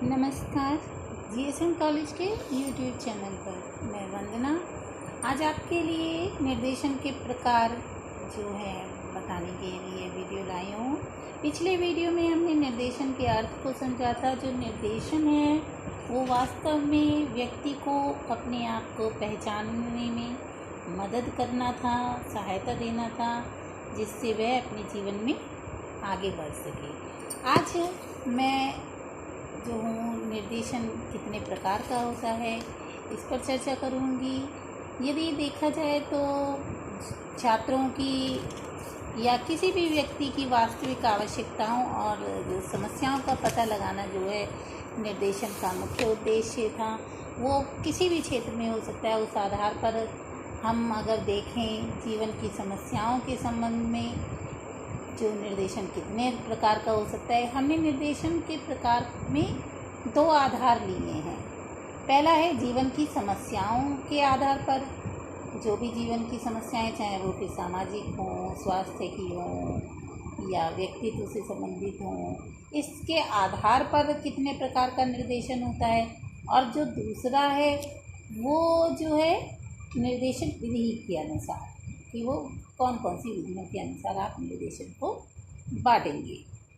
नमस्कार। GSM college के YouTube channel पर मैं वंदना आज आपके लिए निर्देशन के प्रकार जो है बताने के लिए वीडियो लाई हूँ। पिछले वीडियो में हमने निर्देशन के अर्थ को समझा था। जो निर्देशन है वो वास्तव में व्यक्ति को अपने आप को पहचानने में मदद करना था, सहायता देना था, जिससे वह अपने जीवन में आगे बढ़ सके। आज मैं जो हूँ निर्देशन कितने प्रकार का होता है इस पर चर्चा करूँगी। यदि देखा जाए तो छात्रों की या किसी भी व्यक्ति की वास्तविक आवश्यकताओं और जो समस्याओं का पता लगाना जो है निर्देशन का मुख्य उद्देश्य था, वो किसी भी क्षेत्र में हो सकता है। उस आधार पर हम अगर देखें जीवन की समस्याओं के संबंध में जो निर्देशन कितने प्रकार का हो सकता है, हमने निर्देशन के प्रकार में दो आधार लिए हैं। पहला है जीवन की समस्याओं के आधार पर, जो भी जीवन की समस्याएं चाहे वो फिर सामाजिक हों, स्वास्थ्य की हों या व्यक्तित्व से संबंधित हों, इसके आधार पर कितने प्रकार का निर्देशन होता है। और जो दूसरा है वो जो है निर्देशन विधि के अनुसार, कि वो कौन कौन सी विधियों के अनुसार आप निर्देशन को बांटेंगे।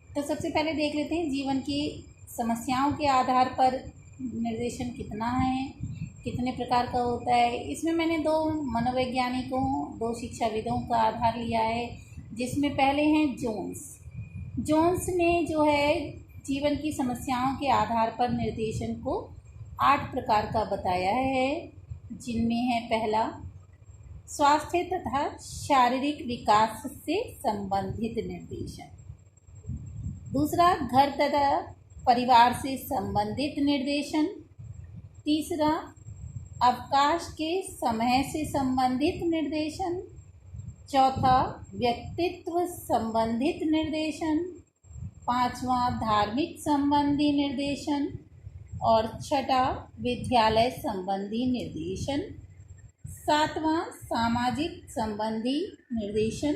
तो सबसे पहले देख लेते हैं जीवन की समस्याओं के आधार पर निर्देशन कितना है, कितने प्रकार का होता है। इसमें मैंने दो मनोवैज्ञानिकों, दो शिक्षाविदों का आधार लिया है, जिसमें पहले हैं जोन्स ने जो है जीवन की समस्याओं के आधार पर निर्देशन को 8 प्रकार का बताया है, जिनमें है पहला स्वास्थ्य तथा शारीरिक विकास से संबंधित निर्देशन, दूसरा घर तथा परिवार से संबंधित निर्देशन, तीसरा अवकाश के समय से संबंधित निर्देशन, चौथा व्यक्तित्व संबंधित निर्देशन, पांचवा धार्मिक संबंधी निर्देशन और छठा विद्यालय संबंधी निर्देशन, सातवां सामाजिक संबंधी निर्देशन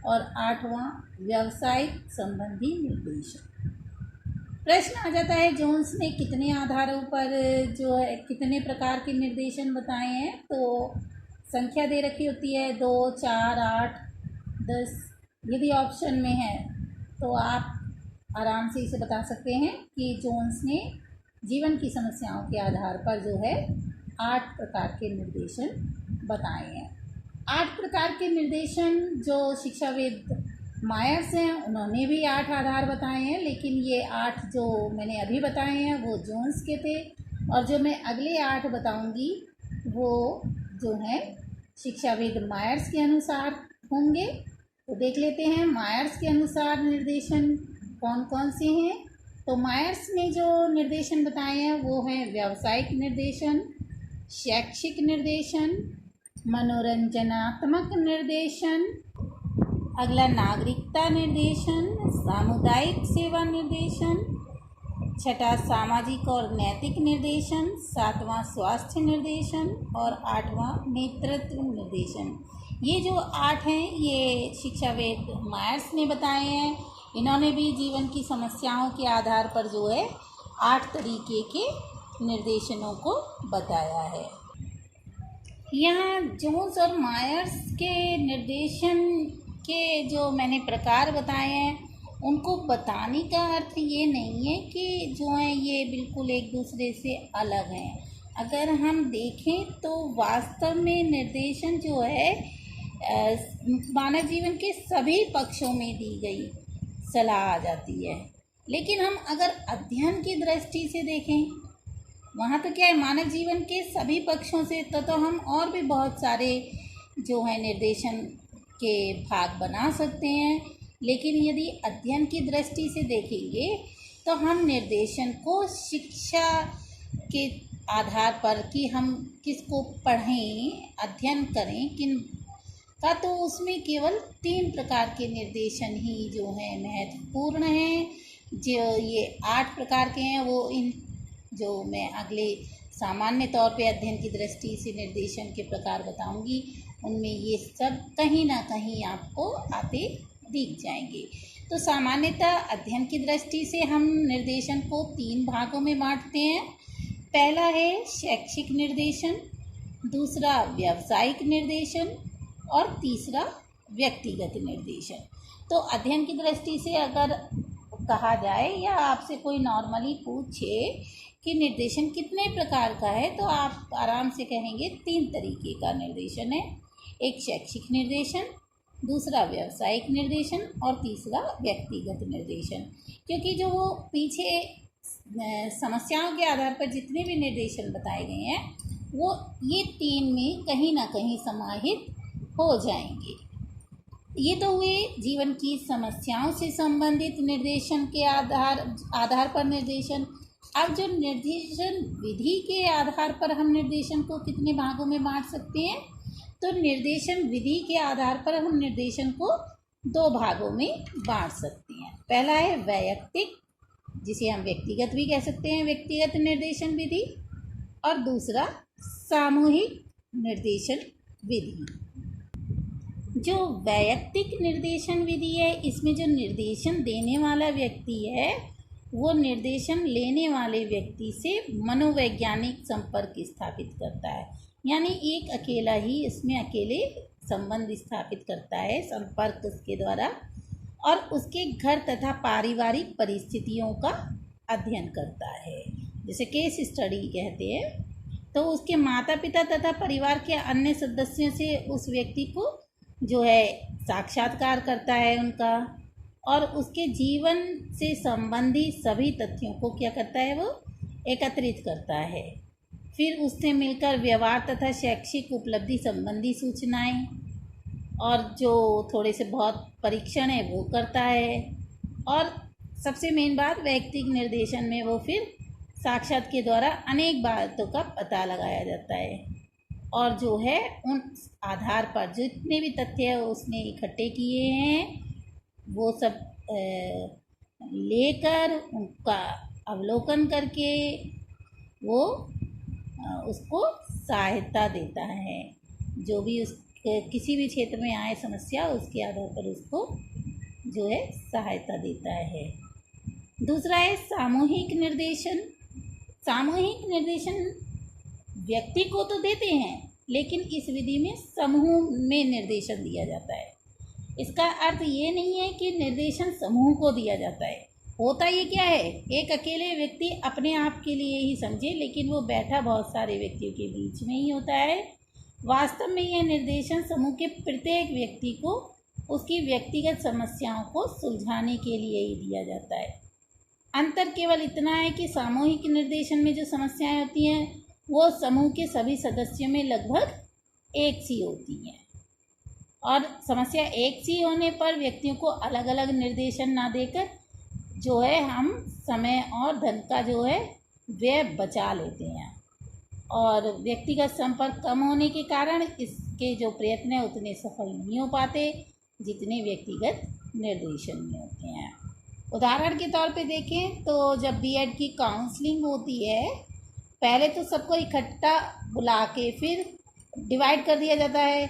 और आठवां व्यावसायिक संबंधी निर्देशन। प्रश्न आ जाता है जोन्स ने कितने आधारों पर जो है कितने प्रकार के निर्देशन बताए हैं। तो संख्या दे रखी होती है 2, 4, 8, 10। यदि ऑप्शन में है तो आप आराम से इसे बता सकते हैं कि जोन्स ने जीवन की समस्याओं के आधार पर जो है 8 प्रकार के निर्देशन बताए हैं। 8 प्रकार के निर्देशन जो शिक्षाविद मायर्स हैं उन्होंने भी 8 आधार बताए हैं, लेकिन ये 8 जो मैंने अभी बताए हैं वो जोन्स के थे, और जो मैं अगले 8 बताऊंगी वो जो है शिक्षाविद मायर्स के अनुसार होंगे। तो देख लेते हैं मायर्स के अनुसार निर्देशन कौन कौन से हैं। तो मायर्स ने जो निर्देशन बताए हैं वो हैं व्यावसायिक निर्देशन, शैक्षिक निर्देशन, मनोरंजनात्मक निर्देशन, अगला नागरिकता निर्देशन, सामुदायिक सेवा निर्देशन, छठा सामाजिक और नैतिक निर्देशन, सातवां स्वास्थ्य निर्देशन और आठवां नेतृत्व निर्देशन। ये जो 8 हैं ये शिक्षाविद मायर्स ने बताए हैं। इन्होंने भी जीवन की समस्याओं के आधार पर जो है 8 तरीके के निर्देशनों को बताया है। यहाँ जोन्स और मायर्स के निर्देशन के जो मैंने प्रकार बताए हैं उनको बताने का अर्थ ये नहीं है कि जो है ये बिल्कुल एक दूसरे से अलग हैं। अगर हम देखें तो वास्तव में निर्देशन जो है मानव जीवन के सभी पक्षों में दी गई सलाह आ जाती है। लेकिन हम अगर अध्ययन की दृष्टि से देखें वहाँ तो क्या है मानव जीवन के सभी पक्षों से तो हम और भी बहुत सारे जो है निर्देशन के भाग बना सकते हैं। लेकिन यदि अध्ययन की दृष्टि से देखेंगे तो हम निर्देशन को शिक्षा के आधार पर कि हम किसको पढ़ें, अध्ययन करें किन का, तो उसमें केवल 3 प्रकार के निर्देशन ही जो हैं महत्वपूर्ण हैं। जो ये 8 प्रकार के हैं वो इन जो मैं अगले सामान्य तौर पे अध्ययन की दृष्टि से निर्देशन के प्रकार बताऊंगी उनमें ये सब कहीं ना कहीं आपको आते दिख जाएंगे। तो सामान्यतः अध्ययन की दृष्टि से हम निर्देशन को 3 भागों में बांटते हैं। पहला है शैक्षिक निर्देशन, दूसरा व्यावसायिक निर्देशन और तीसरा व्यक्तिगत निर्देशन। तो अध्ययन की दृष्टि से अगर कहा जाए या आपसे कोई नॉर्मली पूछे कि निर्देशन कितने प्रकार का है, तो आप आराम से कहेंगे 3 तरीके का निर्देशन है। एक शैक्षिक निर्देशन, दूसरा व्यावसायिक निर्देशन और तीसरा व्यक्तिगत निर्देशन। क्योंकि जो वो पीछे समस्याओं के आधार पर जितने भी निर्देशन बताए गए हैं वो ये 3 में कहीं ना कहीं समाहित हो जाएंगे। ये तो हुए जीवन की समस्याओं से संबंधित निर्देशन के आधार पर निर्देशन। अब जो निर्देशन विधि के आधार पर हम निर्देशन को कितने भागों में बांट सकते हैं, तो निर्देशन विधि के आधार पर हम निर्देशन को 2 भागों में बांट सकते हैं। पहला है वैयक्तिक, जिसे हम व्यक्तिगत भी कह सकते हैं, व्यक्तिगत निर्देशन विधि, और दूसरा सामूहिक निर्देशन विधि। जो वैयक्तिक निर्देशन विधि है, इसमें जो निर्देशन देने वाला व्यक्ति है वो निर्देशन लेने वाले व्यक्ति से मनोवैज्ञानिक संपर्क स्थापित करता है। यानी एक अकेला ही इसमें अकेले संबंध स्थापित करता है संपर्क उसके द्वारा, और उसके घर तथा पारिवारिक परिस्थितियों का अध्ययन करता है, जैसे केस स्टडी कहते हैं। तो उसके माता पिता तथा परिवार के अन्य सदस्यों से उस व्यक्ति को जो है साक्षात्कार करता है उनका, और उसके जीवन से संबंधी सभी तथ्यों को क्या करता है, वो एकत्रित करता है। फिर उससे मिलकर व्यवहार तथा शैक्षिक उपलब्धि संबंधी सूचनाएं और जो थोड़े से बहुत परीक्षण है वो करता है। और सबसे मेन बात, व्यक्तिगत निर्देशन में वो फिर साक्षात के द्वारा अनेक बातों का पता लगाया जाता है, और जो है उन आधार पर जितने भी तथ्य उसने इकट्ठे किए हैं वो सब लेकर उनका अवलोकन करके वो उसको सहायता देता है। जो भी उस किसी भी क्षेत्र में आए समस्या, उसके आधार पर उसको जो है सहायता देता है। दूसरा है सामूहिक निर्देशन। सामूहिक निर्देशन व्यक्ति को तो देते हैं, लेकिन इस विधि में समूह में निर्देशन दिया जाता है। इसका अर्थ ये नहीं है कि निर्देशन समूह को दिया जाता है। होता ये क्या है, एक अकेले व्यक्ति अपने आप के लिए ही समझे, लेकिन वो बैठा बहुत सारे व्यक्तियों के बीच में ही होता है। वास्तव में यह निर्देशन समूह के प्रत्येक व्यक्ति को उसकी व्यक्तिगत समस्याओं को सुलझाने के लिए ही दिया जाता है। अंतर केवल इतना है कि सामूहिक निर्देशन में जो समस्याएं होती हैं वो समूह के सभी सदस्यों में लगभग एक सी होती हैं, और समस्या एक सी होने पर व्यक्तियों को अलग अलग निर्देशन ना देकर जो है हम समय और धन का जो है व्यय बचा लेते हैं, और व्यक्तिगत संपर्क कम होने के कारण इसके जो प्रयत्न हैं उतने सफल नहीं हो पाते जितने व्यक्तिगत निर्देशन में होते हैं। उदाहरण के तौर पे देखें तो जब बीएड की काउंसलिंग होती है, पहले तो सबको इकट्ठा बुला के फिर डिवाइड कर दिया जाता है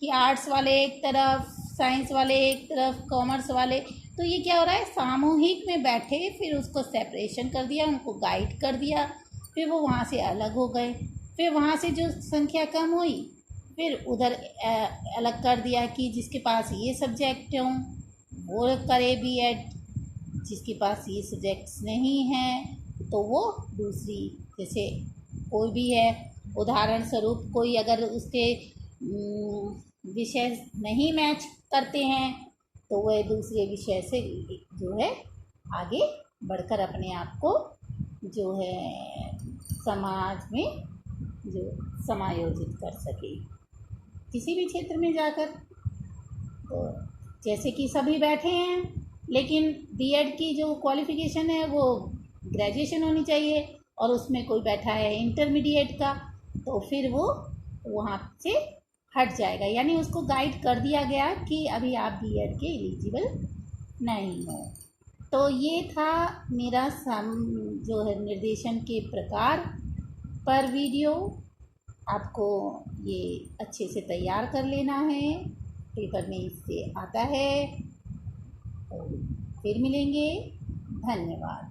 कि आर्ट्स वाले एक तरफ, साइंस वाले एक तरफ, कॉमर्स वाले। तो ये क्या हो रहा है, सामूहिक में बैठे फिर उसको सेपरेशन कर दिया, उनको गाइड कर दिया, फिर वो वहाँ से अलग हो गए। फिर वहाँ से जो संख्या कम हुई फिर उधर अलग कर दिया कि जिसके पास ये सब्जेक्ट हों वो करे बीएड, जिसके पास ये सब्जेक्ट्स नहीं हैं तो वो दूसरी, जैसे कोई भी है उदाहरण स्वरूप कोई अगर उसके विषय नहीं मैच करते हैं तो वह दूसरे विषय से जो है आगे बढ़कर अपने आप को जो है समाज में जो समायोजित कर सके किसी भी क्षेत्र में जाकर। तो जैसे कि सभी बैठे हैं, लेकिन बीएड की जो क्वालिफ़िकेशन है वो ग्रेजुएशन होनी चाहिए, और उसमें कोई बैठा है इंटरमीडिएट का, तो फिर वो वहाँ से हट जाएगा, यानी उसको गाइड कर दिया गया कि अभी आप बीएड के एलिजिबल नहीं हो। तो ये था मेरा जो है निर्देशन के प्रकार पर वीडियो। आपको ये अच्छे से तैयार कर लेना है, पेपर में इससे आता है। फिर मिलेंगे। धन्यवाद।